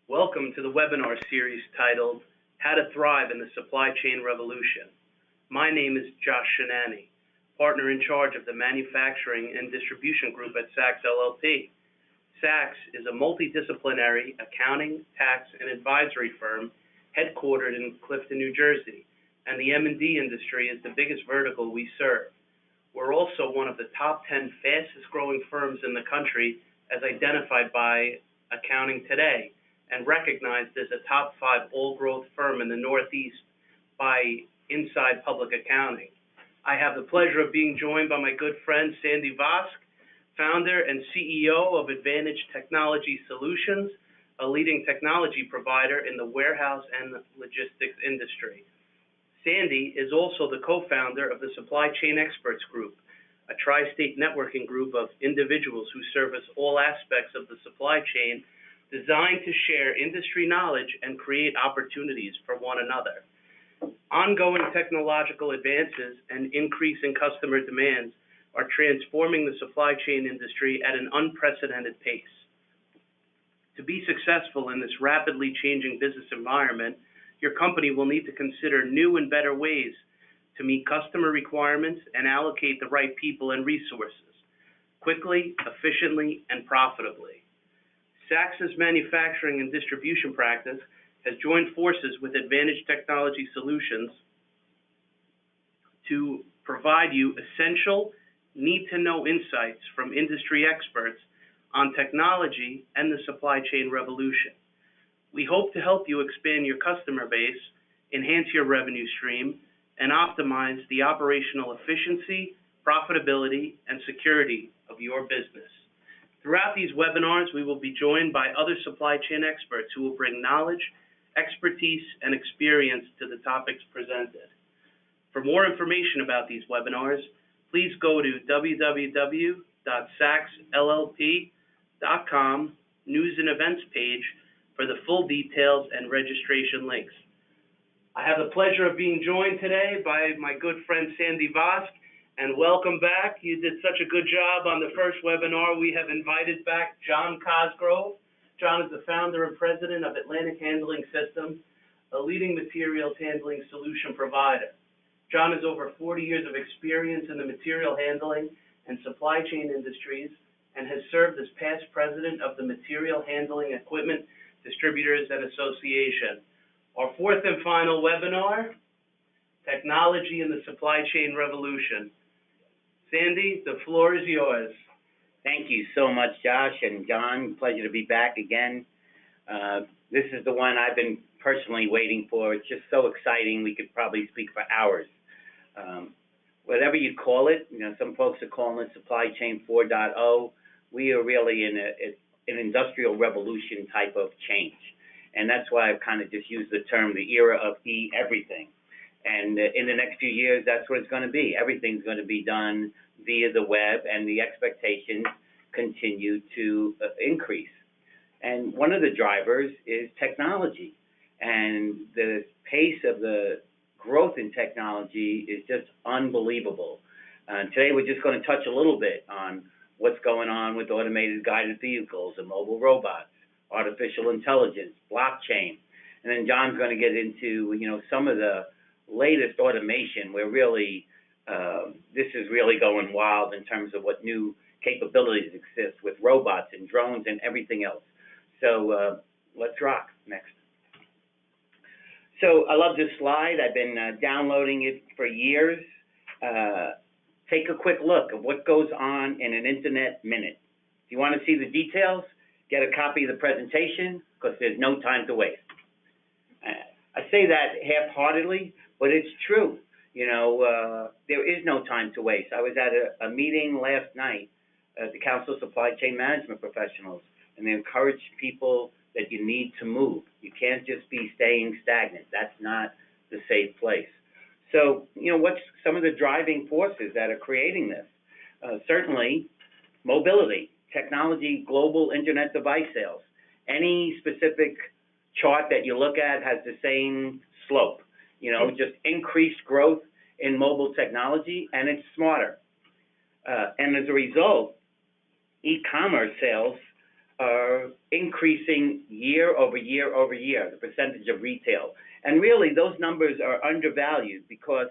Welcome to the webinar series titled How to Thrive in the Supply Chain Revolution. My name is Josh Shinani, partner in charge of the Manufacturing and Distribution Group at Sachs LLP. Sachs is a multidisciplinary accounting, tax, and advisory firm headquartered in Clifton, New Jersey, and the M&D industry is the biggest vertical we serve. We're also one of the top 10 fastest growing firms in the country as identified by Accounting Today, and recognized as a top 5 all-growth firm in the Northeast by Inside Public Accounting. I have the pleasure of being joined by my good friend Sandy Vosk, founder and CEO of Advantage Technology Solutions, a leading technology provider in the warehouse and logistics industry. Sandy is also the co-founder of the Supply Chain Experts Group, a tri-state networking group of individuals who service all aspects of the supply chain, designed to share industry knowledge and create opportunities for one another. Ongoing technological advances and increasing customer demands are transforming the supply chain industry at an unprecedented pace. To be successful in this rapidly changing business environment, your company will need to consider new and better ways to meet customer requirements and allocate the right people and resources quickly, efficiently, and profitably. Sachs's manufacturing and distribution practice has joined forces with Advantage Technology Solutions to provide you essential, need-to-know insights from industry experts on technology and the supply chain revolution. We hope to help you expand your customer base, enhance your revenue stream, and optimize the operational efficiency, profitability, and security of your business. Throughout these webinars, we will be joined by other supply chain experts who will bring knowledge, expertise, and experience to the topics presented. For more information about these webinars, please go to www.sacsllp.com News and Events page for the full details and registration links. I have the pleasure of being joined today by my good friend Sandy Vosk, and welcome back. You did such a good job on the first webinar. We have invited back John Cosgrove. John is the founder and president of Atlantic Handling Systems, a leading materials handling solution provider. John has over 40 years of experience in the material handling and supply chain industries and has served as past president of the Material Handling Equipment Distributors and Association. Our fourth and final webinar, Technology in the Supply Chain Revolution. Sandy, the floor is yours. Thank you so much, Josh and John. Pleasure to be back again. This is the one I've been personally waiting for. It's just so exciting. We could probably speak for hours. Whatever you call it, some folks are calling it Supply Chain 4.0. We are really in an industrial revolution type of change. And that's why I've kind of just used the term, the era of everything. And in the next few years, that's what it's going to be. Everything's going to be done via the web, and the expectations continue to increase. And one of the drivers is technology. And the pace of the growth in technology is just unbelievable. Today, we're just going to touch a little bit on what's going on with automated guided vehicles and mobile robots, artificial intelligence, blockchain. And then John's going to get into, some of the latest automation where really this is really going wild in terms of what new capabilities exist with robots and drones and everything else. So let's rock. Next. So I love this slide. I've been downloading it for years. Take a quick look at what goes on in an internet minute. If you want to see the details, get a copy of the presentation because there's no time to waste. I say that half-heartedly, but it's true. There is no time to waste. I was at a meeting last night at the Council of Supply Chain Management Professionals, and they encourage people that you need to move. You can't just be staying stagnant. That's not the safe place. So, what's some of the driving forces that are creating this? Certainly, mobility, technology, global internet device sales. Any specific chart that you look at has the same slope. Just increased growth in mobile technology, and it's smarter. And as a result, e-commerce sales are increasing year over year over year, the percentage of retail. And really, those numbers are undervalued because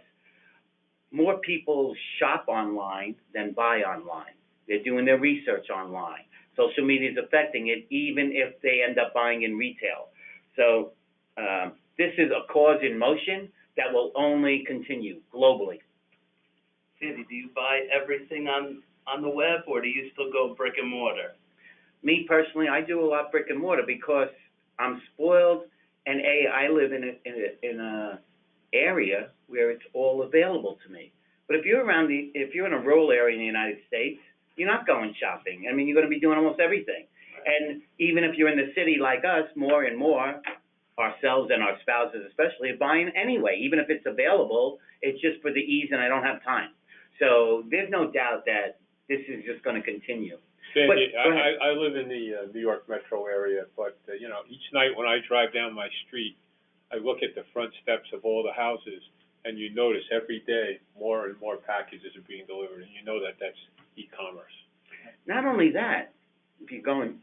more people shop online than buy online. They're doing their research online. Social media is affecting it, even if they end up buying in retail. So this is a cause in motion that will only continue globally. Sandy, do you buy everything on the web, or do you still go brick and mortar? Me personally, I do a lot brick and mortar because I'm spoiled, and I live in a area where it's all available to me. But if you're in a rural area in the United States, you're not going shopping. I mean, you're going to be doing almost everything. And even if you're in the city like us, more and more, ourselves and our spouses especially, are buying anyway. Even if it's available, it's just for the ease and I don't have time. So there's no doubt that this is just going to continue. Sandy, I live in the New York metro area, but, each night when I drive down my street, I look at the front steps of all the houses, and you notice every day more and more packages are being delivered, and you know that that's e-commerce. Not only that, if you're going,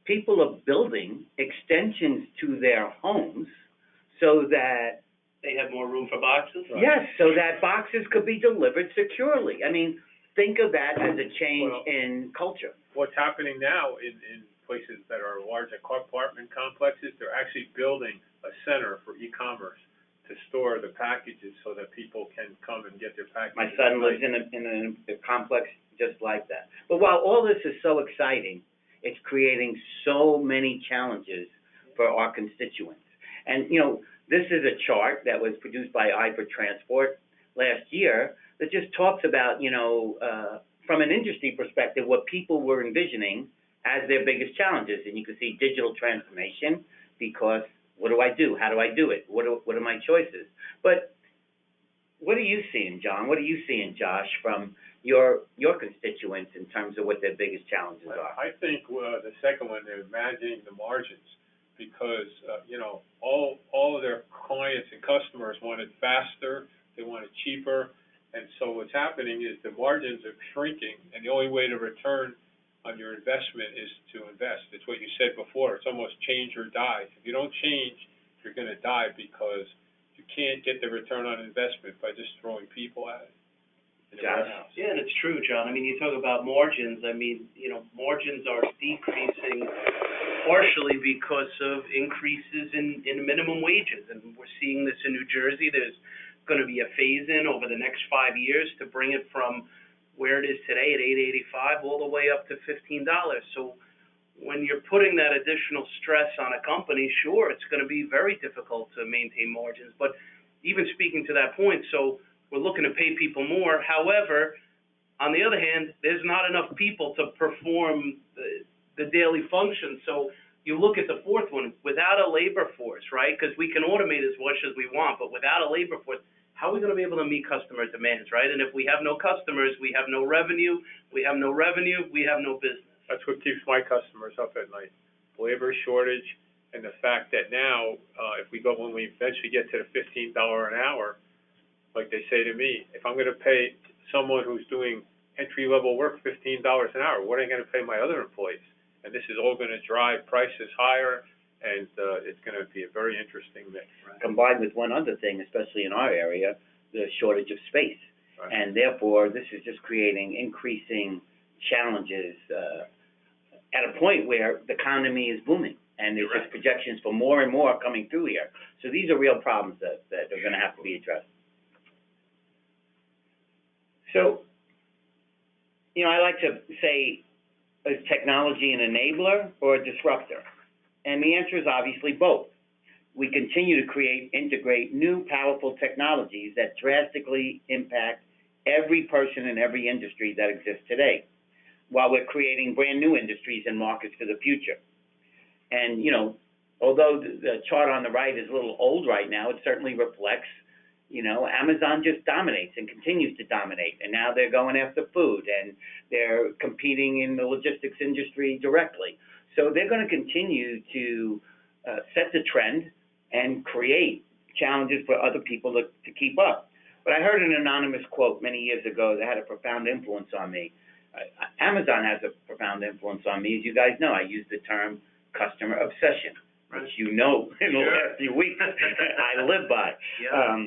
people are building extensions to their homes so that they have more room for boxes? Right. Yes, so that boxes could be delivered securely. I mean, think of that as a change in culture. What's happening now in places that are large apartment complexes, they're actually building a center for e-commerce to store the packages so that people can come and get their packages. My son lives in a complex just like that. But while all this is so exciting, it's creating so many challenges for our constituents. And, this is a chart that was produced by Iser Transport last year that just talks about, from an industry perspective, what people were envisioning as their biggest challenges. And you can see digital transformation, because what do I do? How do I do it? What are my choices? But what are you seeing, John? What are you seeing, Josh, from your constituents in terms of what their biggest challenges are? I think the second one, they're managing the margins, because all of their clients and customers want it faster, they want it cheaper, and so what's happening is the margins are shrinking, and the only way to return on your investment is to invest. It's what you said before. It's almost change or die. If you don't change, you're going to die, because you can't get the return on investment by just throwing people at it. Yeah, and it's true, John. I mean, you talk about margins. I mean, margins are decreasing partially because of increases in minimum wages. And we're seeing this in New Jersey. There's going to be a phase-in over the next 5 years to bring it from where it is today at $8.85 all the way up to $15. So when you're putting that additional stress on a company, sure, it's going to be very difficult to maintain margins. But even speaking to that point, so we're looking to pay people more. However, on the other hand, there's not enough people to perform the daily function. So you look at the fourth one, without a labor force, right? Because we can automate as much as we want, but without a labor force, how are we going to be able to meet customer demands, right? And if we have no customers, we have no revenue. We have no revenue, we have no business. That's what keeps my customers up at night. Labor shortage, and the fact that now, when we eventually get to the $15 an hour, like they say to me, if I'm going to pay someone who's doing entry-level work $15 an hour, what am I going to pay my other employees? And this is all going to drive prices higher, and it's going to be a very interesting mix. Right. Combined with one other thing, especially in our area, the shortage of space. Right. And therefore, this is just creating increasing challenges at a point where the economy is booming, and there's just projections for more and more coming through here. So these are real problems that are going to have to be addressed. So, I like to say, is technology an enabler or a disruptor? And the answer is obviously both. We continue to integrate new powerful technologies that drastically impact every person in every industry that exists today, while we're creating brand new industries and markets for the future. And, although the chart on the right is a little old right now, it certainly reflects, Amazon just dominates and continues to dominate. And now they're going after food, and they're competing in the logistics industry directly. So they're going to continue to set the trend and create challenges for other people to keep up. But I heard an anonymous quote many years ago that had a profound influence on me. Amazon has a profound influence on me. As you guys know, I use the term customer obsession, which you know in the last few weeks I live by. Yeah.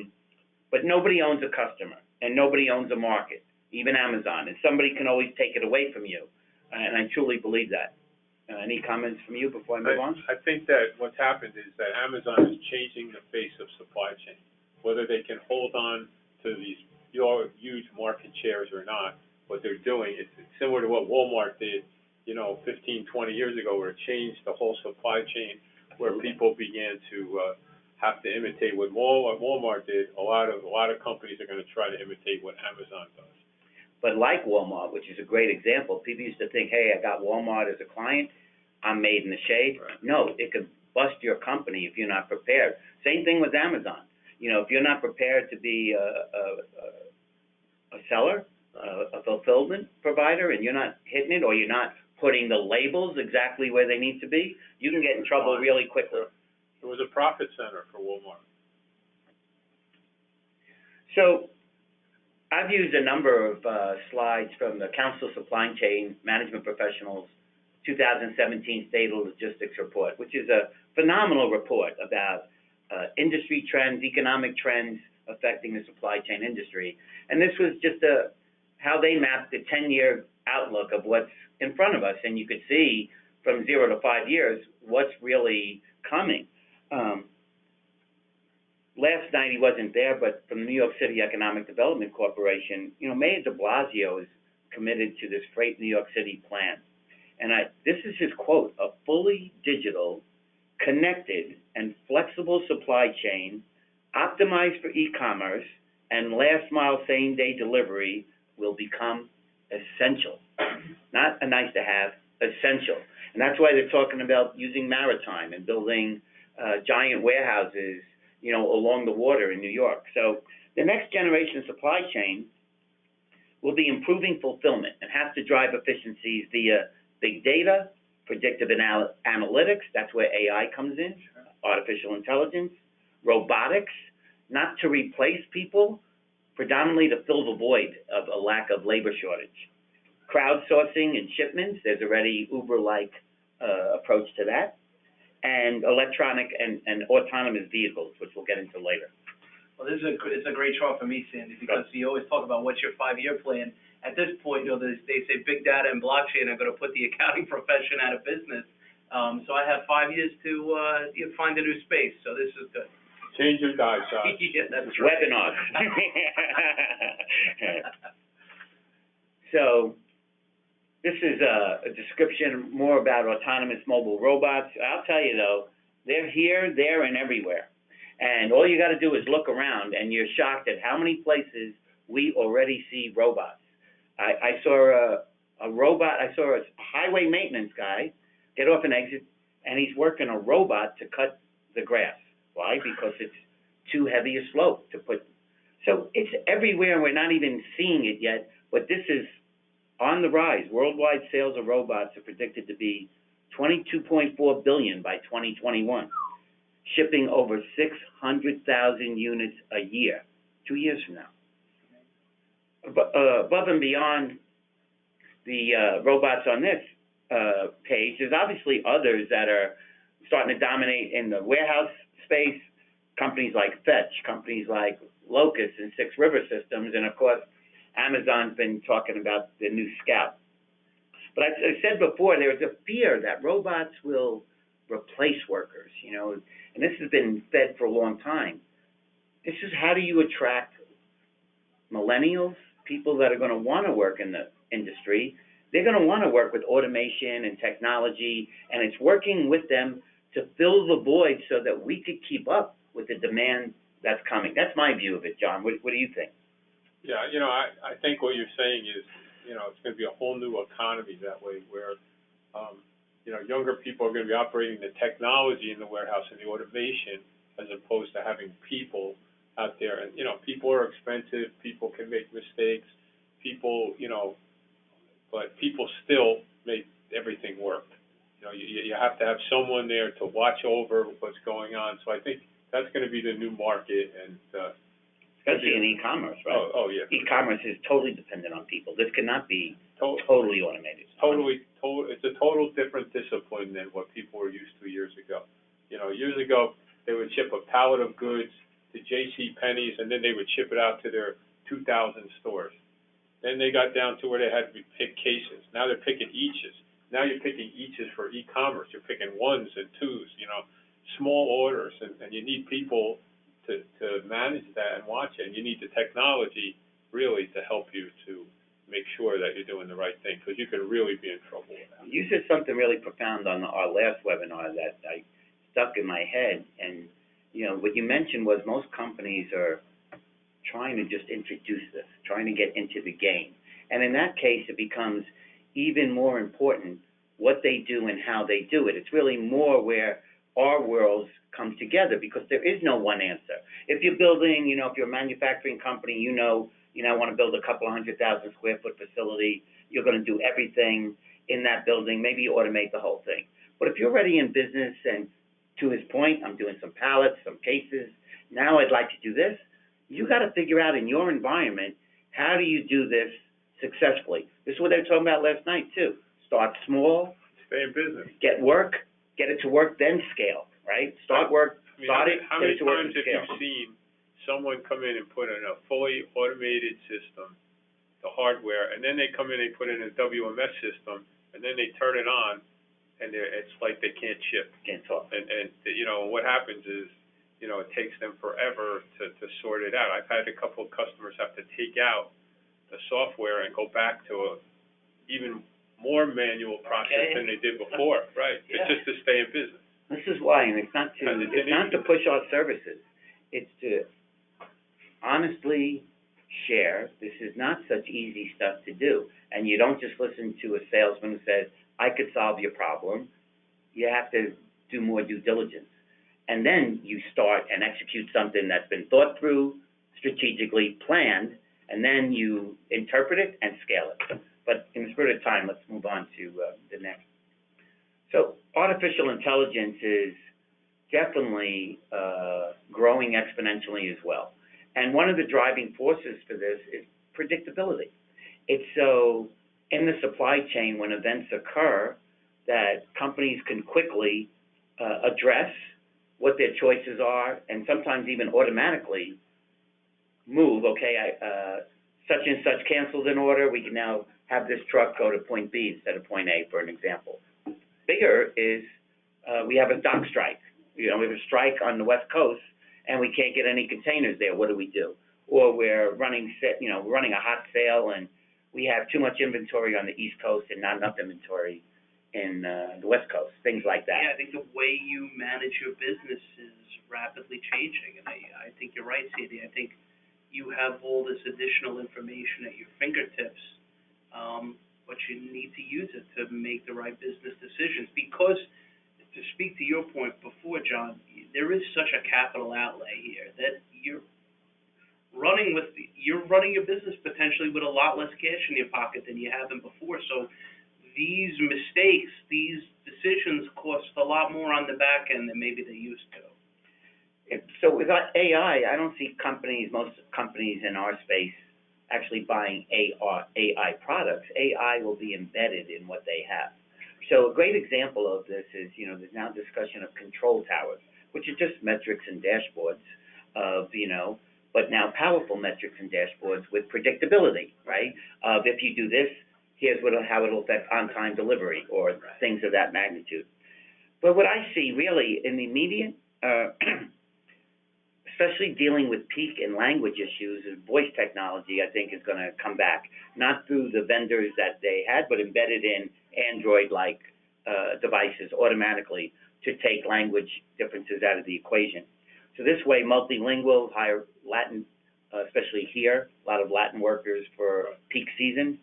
But nobody owns a customer, and nobody owns a market, even Amazon. And somebody can always take it away from you, and I truly believe that. Any comments from you before I move on? I think that what's happened is that Amazon is changing the face of supply chain. Whether they can hold on to these huge market shares or not, what they're doing, it's similar to what Walmart did, 15, 20 years ago, where it changed the whole supply chain, where people began to have to imitate what Walmart did. A lot of companies are going to try to imitate what Amazon does. But like Walmart, which is a great example, people used to think, hey, I got Walmart as a client, I'm made in the shade. Right. No, it could bust your company if you're not prepared. Same thing with Amazon. If you're not prepared to be a seller, a fulfillment provider, and you're not hitting it, or you're not putting the labels exactly where they need to be, you can get in trouble really quickly. It was a profit center for Walmart. So I've used a number of slides from the Council of Supply Chain Management Professionals 2017 State of Logistics Report, which is a phenomenal report about industry trends, economic trends affecting the supply chain industry. And this was just how they mapped the 10-year outlook of what's in front of us. And you could see from 0 to 5 years what's really coming. Last night he wasn't there, but from the New York City Economic Development Corporation, Mayor de Blasio is committed to this Freight New York City plan. And this is his quote: "A fully digital, connected, and flexible supply chain optimized for e-commerce and last-mile same-day delivery will become essential." Not a nice to have, essential. And that's why they're talking about using maritime and building giant warehouses, along the water in New York. So the next generation supply chain will be improving fulfillment and have to drive efficiencies via big data, predictive analytics, that's where AI comes in, artificial intelligence, robotics, not to replace people, predominantly to fill the void of a lack of labor shortage. Crowdsourcing and shipments, there's already Uber-like approach to that, and electronic and autonomous vehicles, which we'll get into later. Well, it's a great chart for me, Sandy, because you always talk about what's your 5-year plan. At this point, they say big data and blockchain are going to put the accounting profession out of business. So I have 5 years to find a new space. So this is good. Change your diet, Josh. Yeah, that's right. Webinars. So this is a description more about autonomous mobile robots. I'll tell you, though, they're here, there, and everywhere. And all you got to do is look around, and you're shocked at how many places we already see robots. I saw a robot. I saw a highway maintenance guy get off an exit, and he's working a robot to cut the grass. Why? Because it's too heavy a slope to put. So it's everywhere, and we're not even seeing it yet. But this is on the rise. Worldwide sales of robots are predicted to be $22.4 billion by 2021, shipping over 600,000 units a year, 2 years from now. Above and beyond the robots on this page, there's obviously others that are starting to dominate in the warehouse space, companies like Fetch, companies like Locust and Six River Systems, and of course, Amazon's been talking about the new Scout. But I said before, there's a fear that robots will replace workers, and this has been fed for a long time. This is how do you attract millennials, people that are going to want to work in the industry. They're going to want to work with automation and technology, and it's working with them to fill the void so that we could keep up with the demand that's coming. That's my view of it, John. What do you think? Yeah, I think what you're saying is, it's going to be a whole new economy that way where, younger people are going to be operating the technology in the warehouse and the automation as opposed to having people out there. And, people are expensive, people can make mistakes, but people still make everything work. You have to have someone there to watch over what's going on. So I think that's going to be the new market, and especially in e-commerce, right? Oh, yeah. E-commerce is totally dependent on people. This cannot be To- totally automated. It's a total different discipline than what people were used to years ago. You know, years ago, they would ship a pallet of goods to J.C. Penney's, and then they would ship it out to their 2,000 stores. Then they got down to where they had to pick cases. Now they're picking eaches. Now you're picking eaches for e-commerce. You're picking ones and twos, you know, small orders, and you need people to manage that and watch it. And you need the technology really to help you to make sure that you're doing the right thing, because you could really be in trouble with that. You said something really profound on our last webinar that I stuck in my head, and, you know, what you mentioned was most companies are trying to just introduce this, trying to get into the game. And in that case, it becomes even more important what they do and how they do it. It's really more where our worlds come together, because there is no one answer. If you're building, you know, if you're a manufacturing company, you know, want to build a couple of 100,000 square foot facility, you're going to do everything in that building, maybe you automate the whole thing. But if you're already in business, and to his point, I'm doing some pallets, some cases, now I'd like to do this, you got to figure out in your environment, how do you do this successfully? This is what they were talking about last night too. Start small. Stay in business. Get it to work, then scale, right? Start it, How get many it to work, times and have scale. you seen someone come in and put in a fully automated system, the hardware, and then they come in and put in a WMS system, and then they turn it on, and it's like they can't ship. Can't talk. And you know, what happens is, you know, it takes them forever to sort it out. I've had a couple of customers have to take out the software and go back to a even more manual process than they did before, right? Yeah. It's just to stay in business. This is why, and it's not to push our services. It's to honestly share. This is not such easy stuff to do. And you don't just listen to a salesman who says, I could solve your problem. You have to do more due diligence. And then you start and execute something that's been thought through, strategically planned, and then you interpret it and scale it. But in the spirit of time, let's move on to the next. So artificial intelligence is definitely growing exponentially as well. And one of the driving forces for this is predictability. It's so in the supply chain, when events occur, that companies can quickly address what their choices are, and sometimes even automatically move, okay, such and such canceled an order, we can now have this truck go to point B instead of point A, for an example. Bigger is we have a dock strike. You know, we have a strike on the West Coast, and we can't get any containers there. What do? Or we're running a hot sale, and we have too much inventory on the East Coast and not enough inventory in the West Coast, things like that. Yeah, I think the way you manage your business is rapidly changing, and I think you're right, Sandy. I think you have all this additional information at your fingertips, but you need to use it to make the right business decisions. Because, to speak to your point before, John, there is such a capital outlay here that you're running your business potentially with a lot less cash in your pocket than you have before. So these mistakes, these decisions cost a lot more on the back end than maybe they used to. So with AI, I don't see most companies in our space actually buying AI products. AI will be embedded in what they have. So a great example of this is, there's now discussion of control towers, which are just metrics and dashboards but now powerful metrics and dashboards with predictability, right? If you do this, here's how it'll affect on-time delivery or things of that magnitude. But what I see really in the immediate, especially dealing with peak and language issues, is voice technology, I think, is going to come back, not through the vendors that they had, but embedded in Android-like devices automatically to take language differences out of the equation. So this way, multilingual, higher Latin, especially here, a lot of Latin workers for peak season,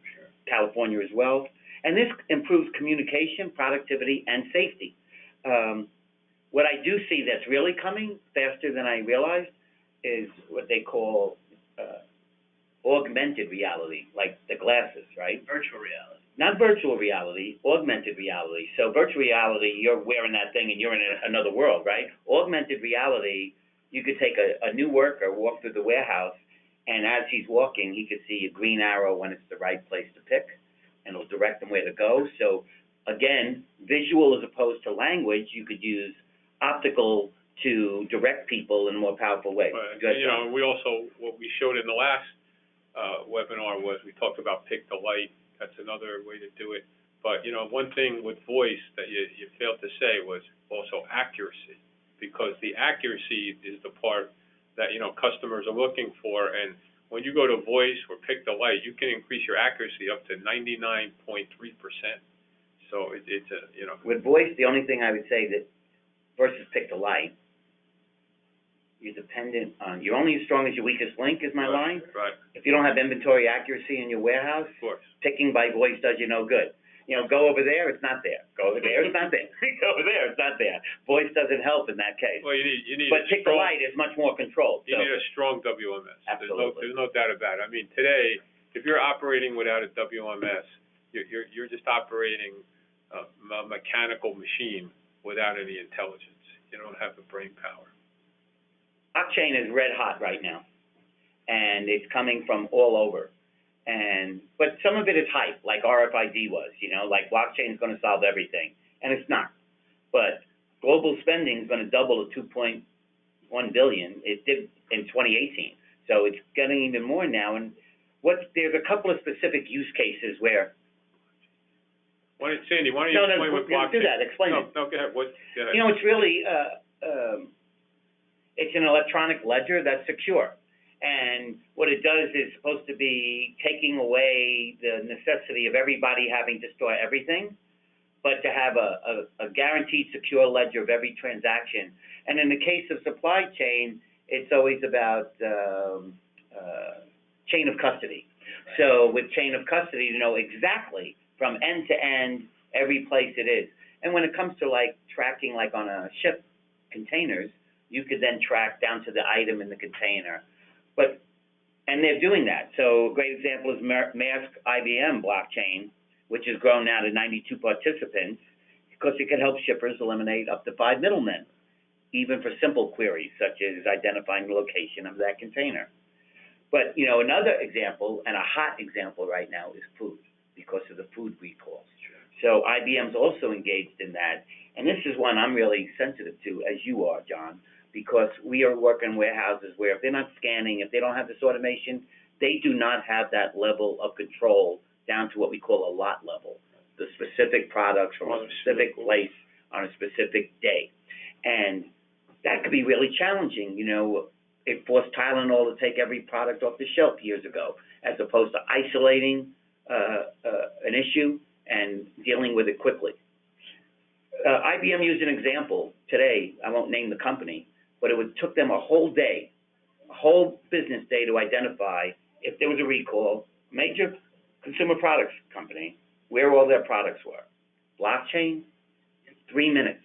California as well. And this improves communication, productivity, and safety. What I do see that's really coming faster than I realized is what they call augmented reality, like the glasses, right? Virtual reality. Not virtual reality, augmented reality. So virtual reality, you're wearing that thing and you're in another world, right? Augmented reality, you could take a new worker, walk through the warehouse, And as he's walking, he could see a green arrow when it's the right place to pick, and it'll direct him where to go. So, again, visual as opposed to language, you could use optical to direct people in a more powerful way. Right. Good. You know, we also, what we showed in the last, webinar was we talked about pick the light. That's another way to do it. But, you know, one thing with voice that you failed to say was also accuracy, because the accuracy is the part that, you know, customers are looking for. And when you go to voice or pick the light, you can increase your accuracy up to 99.3%. So it's a, you know. With voice, the only thing I would say that versus pick the light, you're dependent on, you're only as strong as your weakest link is my line. Right. If you don't have inventory accuracy in your warehouse, Of course. picking by voice does you no good. You know, go over there, it's not there. Go over there, it's not there. Go over there, it's not there. Voice doesn't help in that case. Well, you need But pick the light is much more controlled. You So. need a strong WMS. Absolutely. There's no doubt about it. I mean, today, if you're operating without a WMS, you're just operating a mechanical machine without any intelligence. You don't have the brain power. Blockchain is red hot right now, and it's coming from all over. But some of it is hype, like RFID was, you know, like blockchain is going to solve everything, and it's not. But global spending is going to double to 2.1 billion. It did in 2018, so it's getting even more now. And there's a couple of specific use cases where. Sandy, why don't you explain what blockchain? Do that. Explain it. No, go ahead. Go ahead. You know, it's really it's an electronic ledger that's secure. And what it does is supposed to be taking away the necessity of everybody having to store everything, but to have a guaranteed secure ledger of every transaction. And in the case of supply chain, it's always about chain of custody. So with chain of custody, you know exactly from end to end every place it is. And when it comes to like tracking, like on a ship containers, you could then track down to the item in the container. And they're doing that. So a great example is Mech IBM blockchain, which has grown now to 92 participants, because it can help shippers eliminate up to 5 middlemen, even for simple queries, such as identifying the location of that container. But, you know, another example, and a hot example right now, is food, because of the food recalls. So IBM's also engaged in that. And this is one I'm really sensitive to, as you are, John, because we are working warehouses where if they're not scanning, if they don't have this automation, they do not have that level of control down to what we call a lot level, the specific products from a specific place on a specific day. And that could be really challenging. You know, it forced Tylenol to take every product off the shelf years ago, as opposed to isolating an issue and dealing with it quickly. IBM used an example today. I won't name the company, but it took them a whole day, a whole business day to identify if there was a recall, major consumer products company, where all their products were. Blockchain, 3 minutes.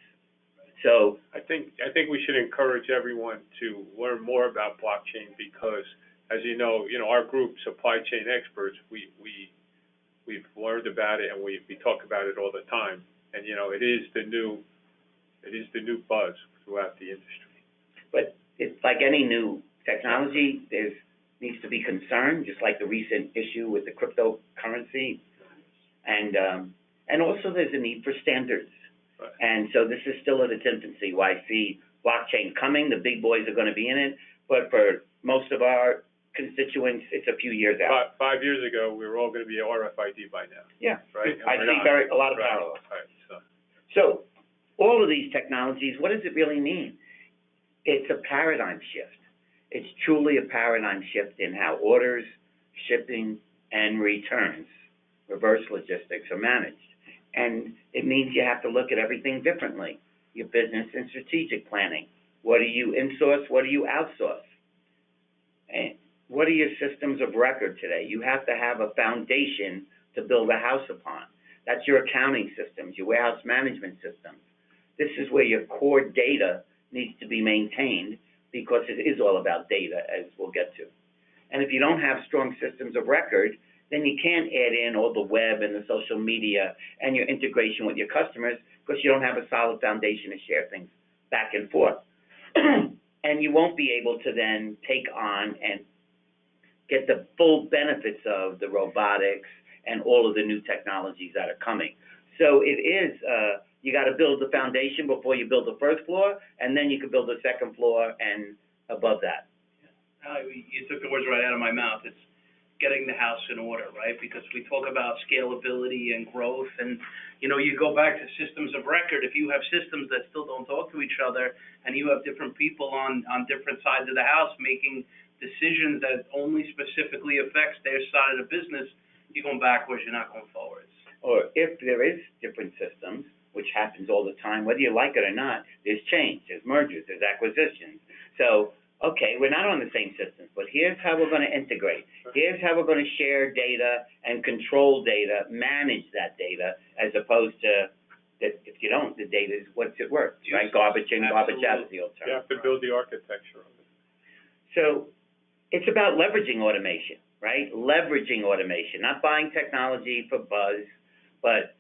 So I think we should encourage everyone to learn more about blockchain, because, as you know, our group, Supply Chain Experts, we've learned about it, and we talk about it all the time. And, you know, it is the new buzz throughout the industry. But it's like any new technology, there needs to be concern, just like the recent issue with the cryptocurrency. And also there's a need for standards. Right. And so this is still at its infancy. Why I see blockchain coming, the big boys are going to be in it, but for most of our constituents, it's a few years out. 5 years ago, we were all going to be RFID by now. Yeah, right. I see a lot of right. parallels. Right. So all of these technologies, what does it really mean? It's a paradigm shift. It's truly a paradigm shift in how orders, shipping, and returns, reverse logistics, are managed. And it means you have to look at everything differently. Your business and strategic planning. What do you insource? What do you outsource? And what are your systems of record today? You have to have a foundation to build a house upon. That's your accounting systems, your warehouse management systems. This is where your core data needs to be maintained, because it is all about data, as we'll get to. And if you don't have strong systems of record, then you can't add in all the web and the social media and your integration with your customers, because you don't have a solid foundation to share things back and forth. And you won't be able to then take on and get the full benefits of the robotics and all of the new technologies that are coming. So it is, you gotta build the foundation before you build the first floor, and then you can build the second floor and above that. You took the words right out of my mouth. It's getting the house in order, right? Because we talk about scalability and growth, and, you know, you go back to systems of record. If you have systems that still don't talk to each other, and you have different people on different sides of the house making decisions that only specifically affects their side of the business, you're going backwards, you're not going forwards. Or if there is different systems, which happens all the time, whether you like it or not, there's change, there's mergers, there's acquisitions. So, okay, we're not on the same systems, but here's how we're gonna integrate. Here's how we're gonna share data and control data, manage that data, as opposed to, that if you don't, the data is, what's it worth, right? Garbage in, garbage out is the old term. You have to build the architecture of it. So, it's about leveraging automation, right? Leveraging automation, not buying technology for buzz, but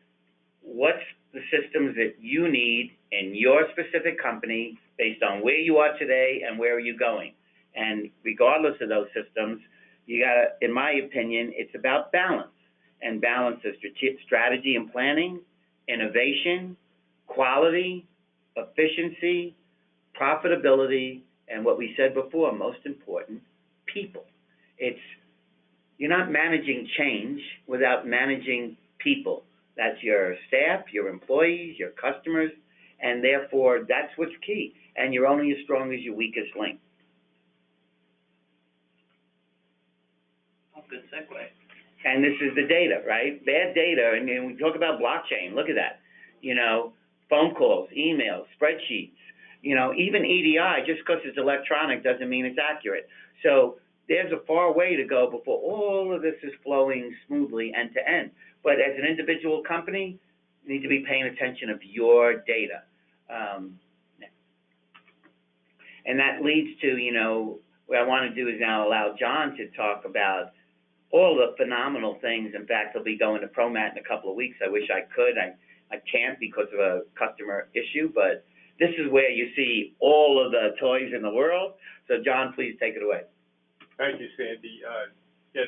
what's the systems that you need in your specific company based on where you are today and where are you going? And regardless of those systems, you gotta, in my opinion, it's about balance. And balance is strategy and planning, innovation, quality, efficiency, profitability, and what we said before, most important, people. You're not managing change without managing people. That's your staff, your employees, your customers, and therefore that's what's key. And you're only as strong as your weakest link. Oh, good segue. And this is the data, right? Bad data, and we talk about blockchain, look at that. You know, phone calls, emails, spreadsheets, you know, even EDI, just because it's electronic doesn't mean it's accurate. So there's a far way to go before all of this is flowing smoothly end to end. But as an individual company, you need to be paying attention of your data. And that leads to, you know, what I want to do is now allow John to talk about all the phenomenal things. In fact, he'll be going to ProMat in a couple of weeks. I wish I could. I can't because of a customer issue, but this is where you see all of the toys in the world. So John, please take it away. Thank you, Sandy.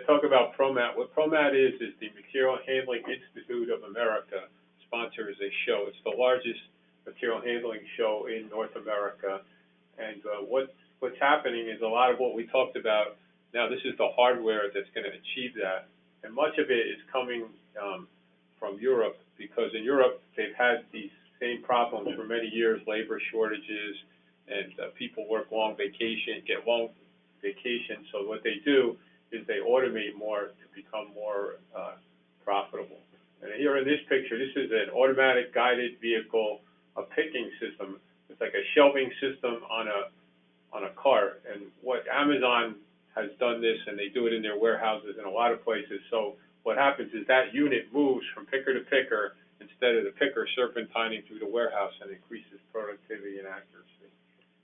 Talk about ProMat. What ProMat is the Material Handling Institute of America sponsors a show. It's the largest material handling show in North America. And what's happening is a lot of what we talked about. Now, this is the hardware that's going to achieve that. And much of it is coming from Europe, because in Europe, they've had these same problems for many years, labor shortages, and people work long vacation, get long vacation. So what they do is they automate more to become more profitable. And here in this picture, this is an automatic guided vehicle, a picking system. It's like a shelving system on a cart. And what Amazon has done this, and they do it in their warehouses in a lot of places. So what happens is that unit moves from picker to picker instead of the picker serpentining through the warehouse, and increases productivity and accuracy.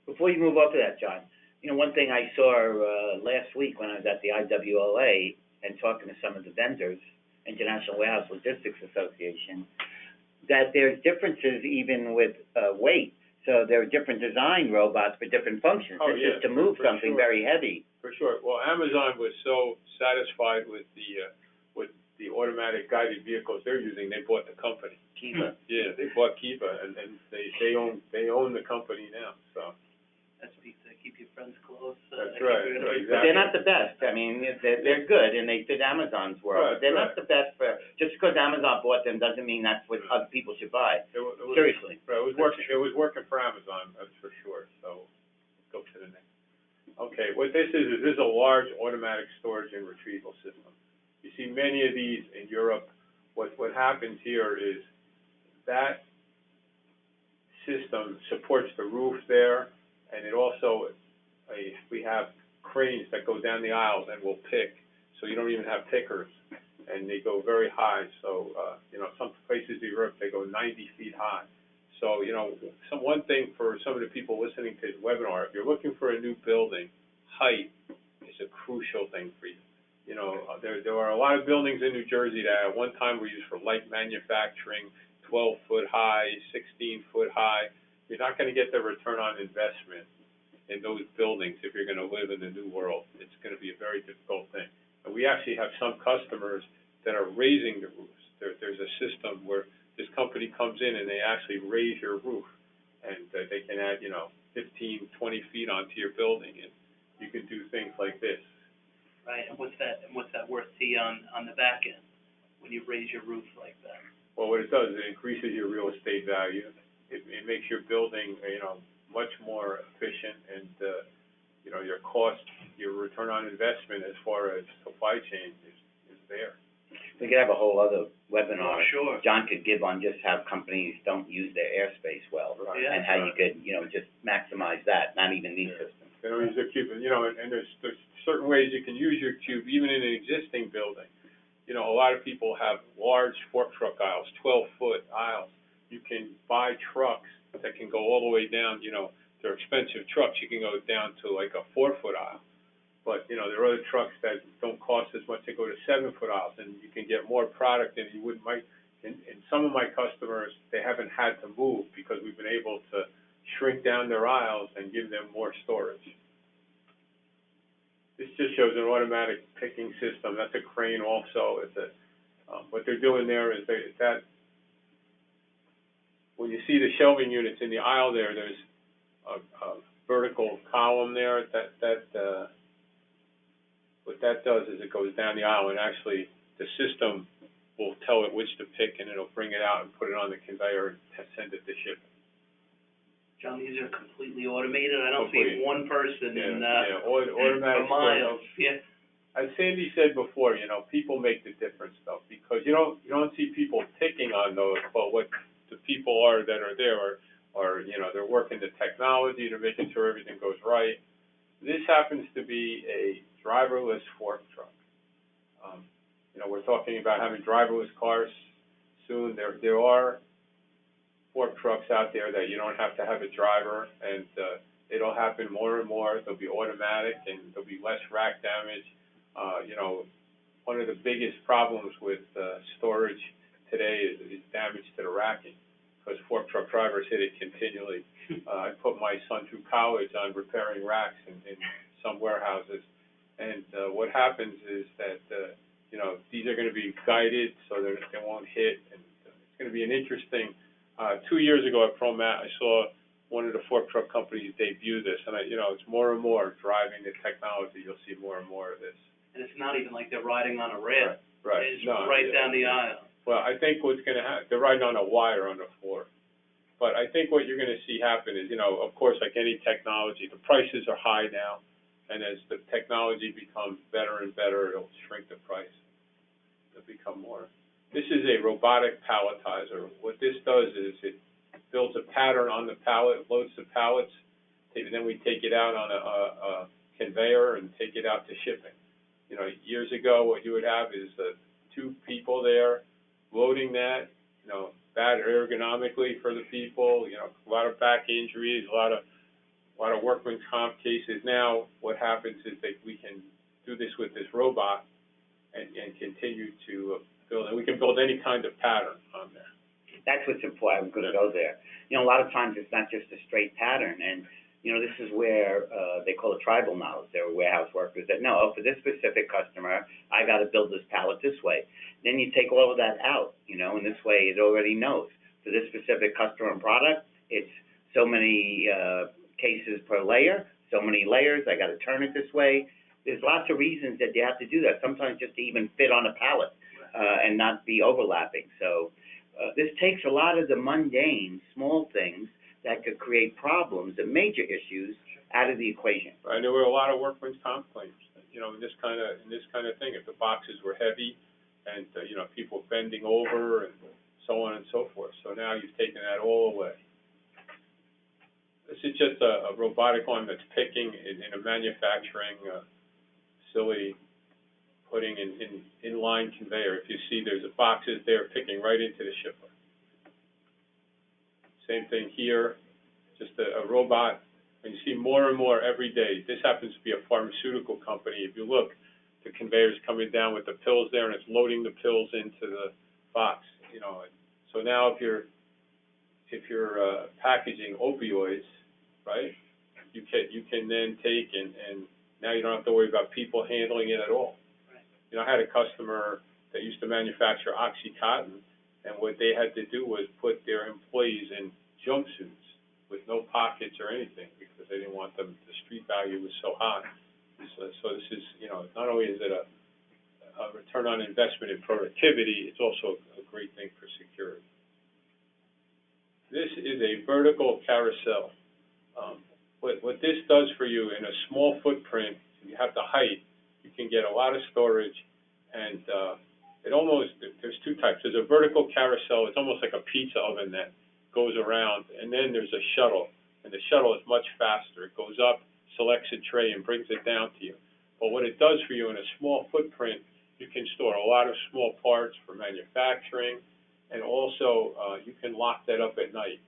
Before you move on to that, John, you know, one thing I saw last week when I was at the IWLA and talking to some of the vendors, International Warehouse Logistics Association, that there's differences even with weight. So there are different design robots for different functions. Oh, it's yeah, just to move something sure. very heavy. For sure. Well, Amazon was so satisfied with the automatic guided vehicles they're using, they bought the company. Kiva. Yeah, they bought Kiva, and they own the company now. So That speaks to keep your friends close. That's right. Exactly. But they're not the best. I mean, they're good, and they fit Amazon's world. But they're not the best for, just because Amazon bought them doesn't mean that's what other people should buy. Seriously. Right, it was working for Amazon, that's for sure. So let's go to the next. Okay, what this is a large automatic storage and retrieval system. You see many of these in Europe. What happens here is that system supports the roof there, and it also, we have cranes that go down the aisles and will pick, so you don't even have pickers, and they go very high. So, you know, some places in Europe, they go 90 feet high. So, you know, one thing for some of the people listening to this webinar, if you're looking for a new building, height is a crucial thing for you. You know, there are a lot of buildings in New Jersey that at one time were used for light manufacturing, 12-foot high, 16-foot high. You're not going to get the return on investment in those buildings if you're gonna live in the new world. It's gonna be a very difficult thing. And we actually have some customers that are raising the roofs. There's a system where this company comes in and they actually raise your roof, and they can add, 15, 20 feet onto your building, and you can do things like this. Right, and what's that worth to you on the back end, when you raise your roof like that? Well, what it does, it increases your real estate value. It makes your building, much more efficient, and, your cost, your return on investment as far as supply chain is there. We could have a whole other webinar. Oh, sure. John could give on just how companies don't use their airspace well, Right. Yeah. and how you could, just maximize that, not even these systems. They don't use their cube, and there's certain ways you can use your cube, even in an existing building. A lot of people have large fork truck aisles, 12-foot aisles. You can buy trucks that can go all the way down, they're expensive trucks, you can go down to like a 4-foot aisle. But, there are other trucks that don't cost as much, they go to 7-foot aisles, and you can get more product than you would might. And some of my customers, they haven't had to move because we've been able to shrink down their aisles and give them more storage. This just shows an automatic picking system. That's a crane also. What they're doing there is when you see the shelving units in the aisle there, there's a vertical column there. What that does is it goes down the aisle, and actually the system will tell it which to pick, and it'll bring it out and put it on the conveyor and send it to shipping. John, these are completely automated. I don't see one person automatic for miles. Yeah. As Sandy said before, people make the difference though, because you don't see people picking on those, but what the people are that are there are they're working the technology, they're making sure everything goes right. This happens to be a driverless fork truck. We're talking about having driverless cars soon. There are fork trucks out there that you don't have to have a driver, and it'll happen more and more. They'll be automatic, and there'll be less rack damage. One of the biggest problems with storage today is damage to the racking, because fork truck drivers hit it continually. I put my son through college on repairing racks in some warehouses, and what happens is that these are going to be guided so that they won't hit, and it's going to be an interesting. 2 years ago at ProMat, I saw one of the fork truck companies debut this, and it's more and more driving the technology. You'll see more and more of this. And it's not even like they're riding on a rail. Right. They just down the aisle. Well, I think what's going to happen, they're riding on a wire on the floor. But I think what you're going to see happen is, of course, like any technology, the prices are high now, and as the technology becomes better and better, it'll shrink the price. It'll become more. This is a robotic palletizer. What this does is it builds a pattern on the pallet, loads the pallets, and then we take it out on a conveyor and take it out to shipping. Years ago, what you would have is 2 people there loading that, bad ergonomically for the people, a lot of back injuries, a lot of workman's comp cases. Now, what happens is that we can do this with this robot and continue to build, and we can build any kind of pattern on there. That's what's important. I'm going to go there. A lot of times it's not just a straight pattern, and this is where they call it tribal knowledge. There are warehouse workers that know, for this specific customer, I got to build this pallet this way. Then you take all of that out, and this way it already knows. For this specific customer and product, it's so many cases per layer, so many layers, I got to turn it this way. There's lots of reasons that you have to do that, sometimes just to even fit on a pallet and not be overlapping. So this takes a lot of the mundane, small things that could create problems and major issues out of the equation. Right, there were a lot of workman's comp claims, in this kind of thing. If the boxes were heavy, and people bending over and so on and so forth. So now you've taken that all away. This is just a robotic arm that's picking in a manufacturing facility, putting in inline conveyor. If you see, there's boxes there picking right into the shipper. Same thing here, just a robot. And you see more and more every day. This happens to be a pharmaceutical company. If you look, the conveyor's coming down with the pills there, and it's loading the pills into the box. So now if you're packaging opioids, right? you can then take and now you don't have to worry about people handling it at all. Right. You know, I had a customer that used to manufacture OxyContin, and what they had to do was put their employees in jumpsuits with no pockets or anything because they didn't want them, the street value was so high. So this is, you know, not only is it a return on investment in productivity, it's also a great thing for security. This is a vertical carousel. What this does for you in a small footprint, you have the height, you can get a lot of storage, and there's two types. There's a vertical carousel, it's almost like a pizza oven that goes around, and then there's a shuttle, and the shuttle is much faster. It goes up, selects a tray, and brings it down to you. But what it does for you in a small footprint, you can store a lot of small parts for manufacturing, and also you can lock that up at night.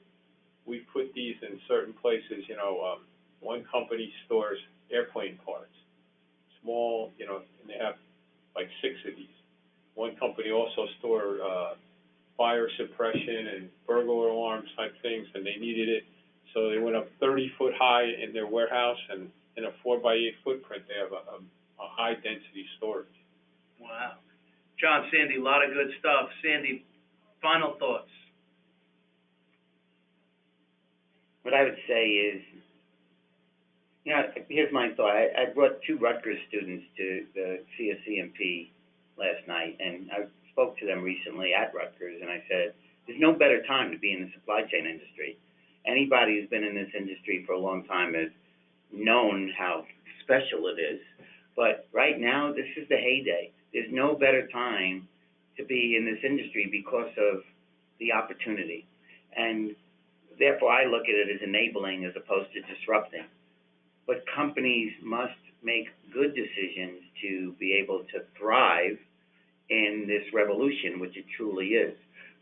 We put these in certain places, you know, one company stores airplane parts, small, you know, and they have like 6 of these. One company also stored fire suppression and burglar alarms type things, and they needed it, so they went up 30 foot high in their warehouse, and in a 4x8 footprint, they have a high density storage. Wow. John, Sandy, a lot of good stuff. Sandy, final thoughts. What I would say is, you know, here's my thought. I brought 2 Rutgers students to the CSCMP last night, and I spoke to them recently at Rutgers, and I said, there's no better time to be in the supply chain industry. Anybody who's been in this industry for a long time has known how special it is, but right now, this is the heyday. There's no better time to be in this industry because of the opportunity. And therefore, I look at it as enabling as opposed to disrupting. But companies must make good decisions to be able to thrive in this revolution, which it truly is.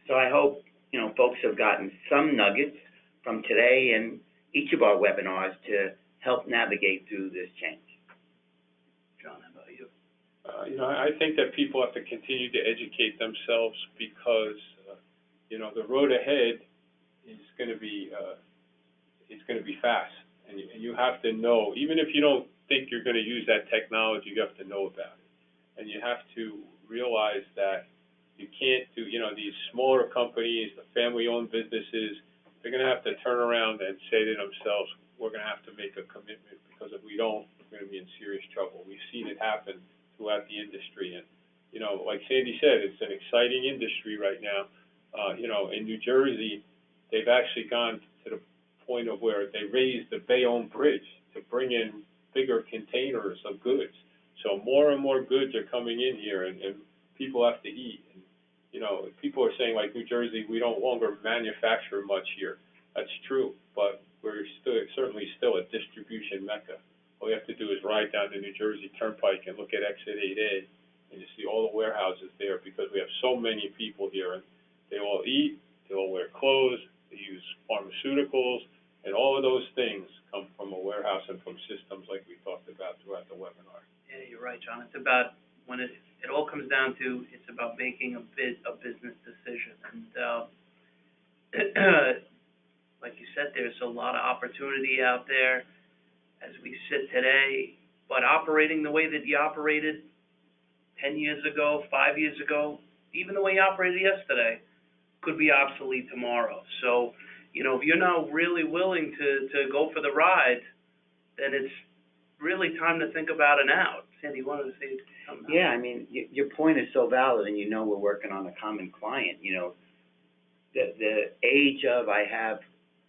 So I hope, you know, folks have gotten some nuggets from today and each of our webinars to help navigate through this change. John, how about you? You know, I think that people have to continue to educate themselves because, you know, the road ahead is going to be, it's going to be fast. And you have to know, even if you don't think you're going to use that technology, you have to know about it. And you have to realize that you can't do, you know, these smaller companies, the family-owned businesses, they're going to have to turn around and say to themselves, we're going to have to make a commitment because if we don't, we're going to be in serious trouble. We've seen it happen throughout the industry. And, you know, like Sandy said, it's an exciting industry right now. You know, in New Jersey, they've actually gone to the point of where they raised the Bayonne Bridge to bring in bigger containers of goods. So more and more goods are coming in here, and people have to eat. And, you know, people are saying, like, New Jersey, we don't longer manufacture much here. That's true, but we're certainly still a distribution mecca. All you have to do is ride down the New Jersey Turnpike and look at Exit 8A, and you see all the warehouses there because we have so many people here, and they all eat, they all wear clothes, they use pharmaceuticals, and all of those things come from a warehouse and from systems like we talked about throughout the webinar. Yeah, you're right, John. It's about, when it all comes down to, it's about making a business decision. And like you said, there's a lot of opportunity out there as we sit today, but operating the way that you operated 10 years ago, 5 years ago, even the way you operated yesterday, could be obsolete tomorrow. So, you know, if you're not really willing to go for the ride, then it's really time to think about an out. Sandy, you wanted to say something? Yeah, I mean, your point is so valid, and you know we're working on a common client. You know, the age of I have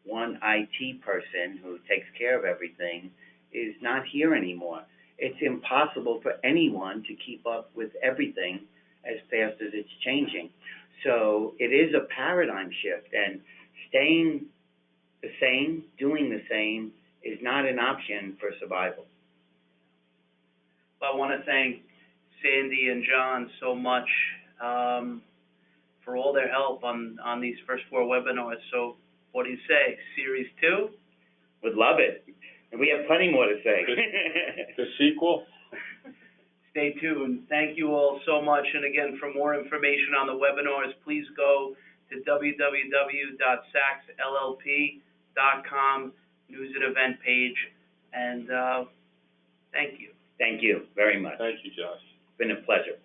one IT person who takes care of everything is not here anymore. It's impossible for anyone to keep up with everything as fast as it's changing. So it is a paradigm shift, and staying the same, doing the same, is not an option for survival. Well, I want to thank Sandy and John so much for all their help on these first 4 webinars. So what do you say, Series 2? Would love it. And we have plenty more to say. The sequel? Stay tuned. Thank you all so much. And again, for more information on the webinars, please go to www.sacsllp.com, news and event page. and, thank you. Thank you very much. Thank you, Josh. It's been a pleasure.